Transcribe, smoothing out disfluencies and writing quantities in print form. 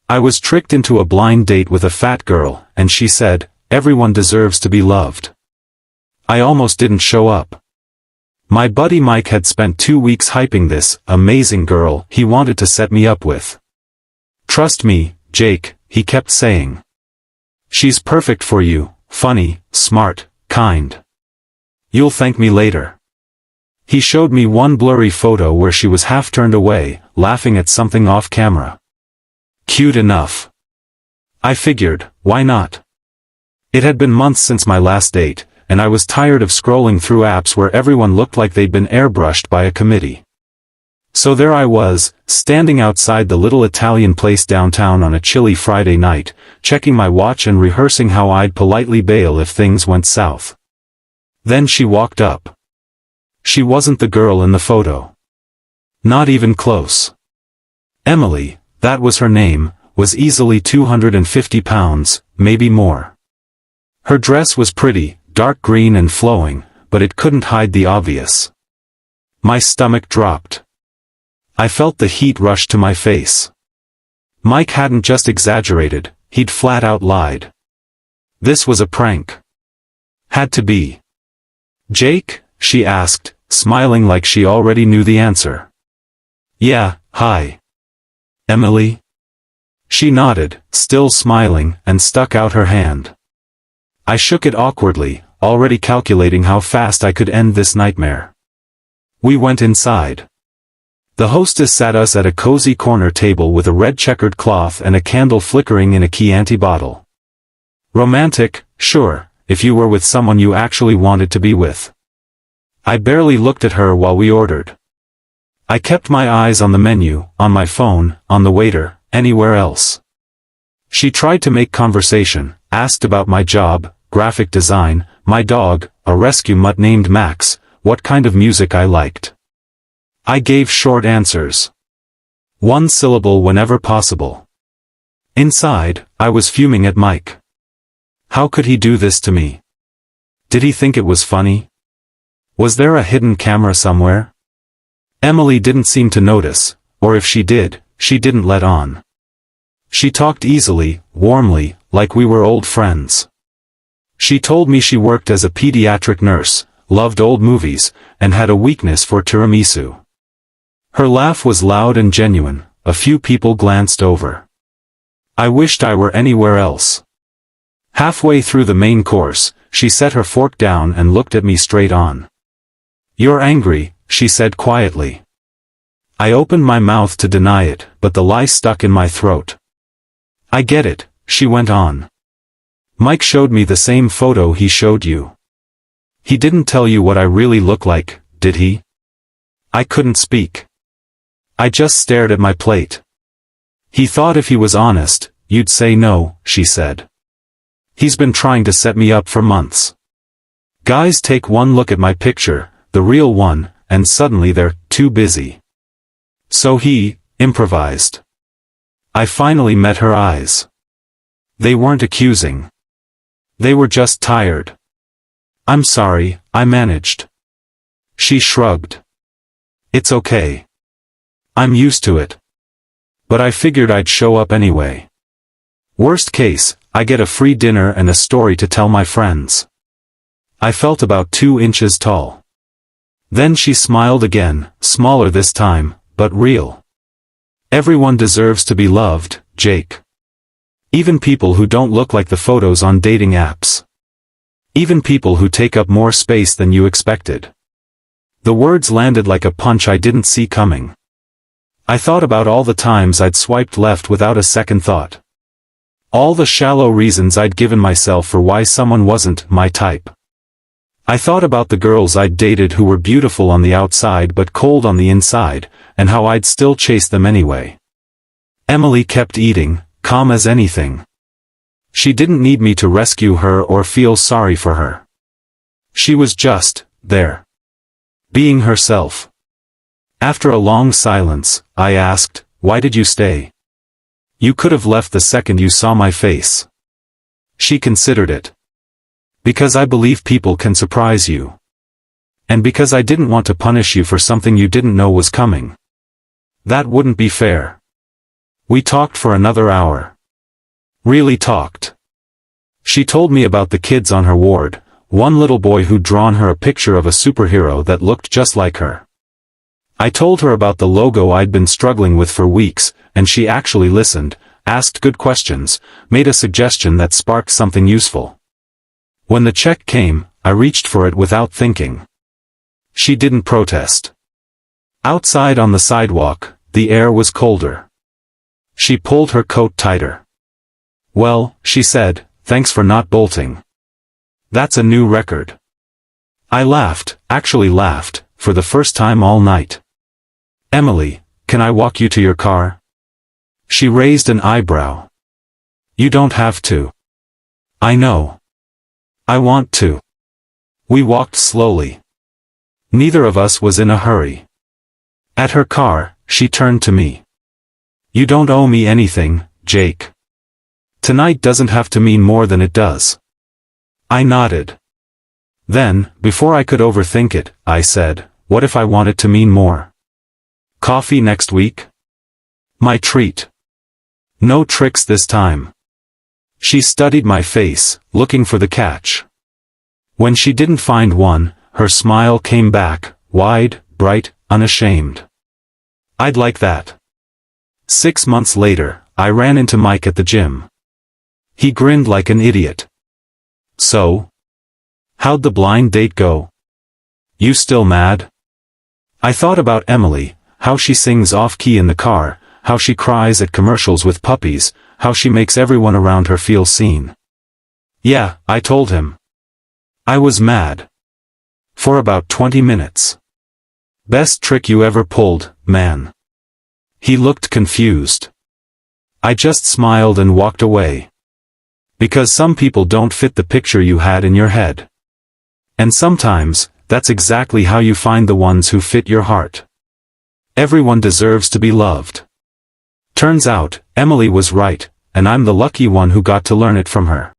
I was tricked into a blind date with a fat girl, and she said, "Everyone deserves to be loved." I almost didn't show up. My buddy Mike had spent 2 weeks hyping this amazing girl he wanted to set me up with. "Trust me, Jake," he kept saying. "She's perfect for you, funny, smart, kind. You'll thank me later." He showed me one blurry photo where she was half turned away, laughing at something off camera. Cute enough. I figured, why not? It had been months since my last date, and I was tired of scrolling through apps where everyone looked like they'd been airbrushed by a committee. So there I was, standing outside the little Italian place downtown on a chilly Friday night, checking my watch and rehearsing how I'd politely bail if things went south. Then she walked up. She wasn't the girl in the photo. Not even close. Emily, that was her name, was easily 250 pounds, maybe more. Her dress was pretty, dark green and flowing, but it couldn't hide the obvious. My stomach dropped. I felt the heat rush to my face. Mike hadn't just exaggerated, he'd flat out lied. This was a prank. Had to be. "Jake?" she asked, smiling like she already knew the answer. "Yeah, hi. Emily?" She nodded, still smiling, and stuck out her hand. I shook it awkwardly, already calculating how fast I could end this nightmare. We went inside. The hostess sat us at a cozy corner table with a red checkered cloth and a candle flickering in a Chianti bottle. Romantic, sure, if you were with someone you actually wanted to be with. I barely looked at her while we ordered. I kept my eyes on the menu, on my phone, on the waiter, anywhere else. She tried to make conversation, asked about my job, graphic design, my dog, a rescue mutt named Max, what kind of music I liked. I gave short answers. One syllable whenever possible. Inside, I was fuming at Mike. How could he do this to me? Did he think it was funny? Was there a hidden camera somewhere? Emily didn't seem to notice, or if she did, she didn't let on. She talked easily, warmly, like we were old friends. She told me she worked as a pediatric nurse, loved old movies, and had a weakness for tiramisu. Her laugh was loud and genuine, a few people glanced over. I wished I were anywhere else. Halfway through the main course, she set her fork down and looked at me straight on. "You're angry," she said quietly. I opened my mouth to deny it, but the lie stuck in my throat. "I get it," she went on. "Mike showed me the same photo he showed you. He didn't tell you what I really look like, did he?" I couldn't speak. I just stared at my plate. "He thought if he was honest, you'd say no," she said. "He's been trying to set me up for months. Guys take one look at my picture, the real one, and suddenly they're too busy. So he improvised." I finally met her eyes. They weren't accusing. They were just tired. "I'm sorry," I managed. She shrugged. "It's okay. I'm used to it. But I figured I'd show up anyway. Worst case, I get a free dinner and a story to tell my friends." I felt about 2 inches tall. Then she smiled again, smaller this time, but real. "Everyone deserves to be loved, Jake. Even people who don't look like the photos on dating apps. Even people who take up more space than you expected." The words landed like a punch I didn't see coming. I thought about all the times I'd swiped left without a second thought. All the shallow reasons I'd given myself for why someone wasn't my type. I thought about the girls I'd dated who were beautiful on the outside but cold on the inside, and how I'd still chase them anyway. Emily kept eating, calm as anything. She didn't need me to rescue her or feel sorry for her. She was just there. Being herself. After a long silence, I asked, "Why did you stay? You could have left the second you saw my face." She considered it. "Because I believe people can surprise you. And because I didn't want to punish you for something you didn't know was coming. That wouldn't be fair." We talked for another hour. Really talked. She told me about the kids on her ward, one little boy who'd drawn her a picture of a superhero that looked just like her. I told her about the logo I'd been struggling with for weeks, and she actually listened, asked good questions, made a suggestion that sparked something useful. When the check came, I reached for it without thinking. She didn't protest. Outside on the sidewalk, the air was colder. She pulled her coat tighter. "Well," she said, "thanks for not bolting. That's a new record." I laughed, actually laughed, for the first time all night. "Emily, can I walk you to your car?" She raised an eyebrow. "You don't have to." "I know. I want to." We walked slowly. Neither of us was in a hurry. At her car, she turned to me. "You don't owe me anything, Jake. Tonight doesn't have to mean more than it does." I nodded. Then, before I could overthink it, I said, "What if I want it to mean more? Coffee next week?" My treat. No tricks this time. She studied my face, looking for the catch. When she didn't find one, her smile came back, wide, bright, unashamed. "I'd like that." 6 months later, I ran into Mike at the gym. He grinned like an idiot. "So? How'd the blind date go? You still mad?" I thought about Emily, how she sings off-key in the car, how she cries at commercials with puppies, how she makes everyone around her feel seen. "Yeah," I told him. I was mad. For about 20 minutes. "Best trick you ever pulled, man." He looked confused. I just smiled and walked away. Because some people don't fit the picture you had in your head. And sometimes, that's exactly how you find the ones who fit your heart. Everyone deserves to be loved. Turns out, Emily was right, and I'm the lucky one who got to learn it from her.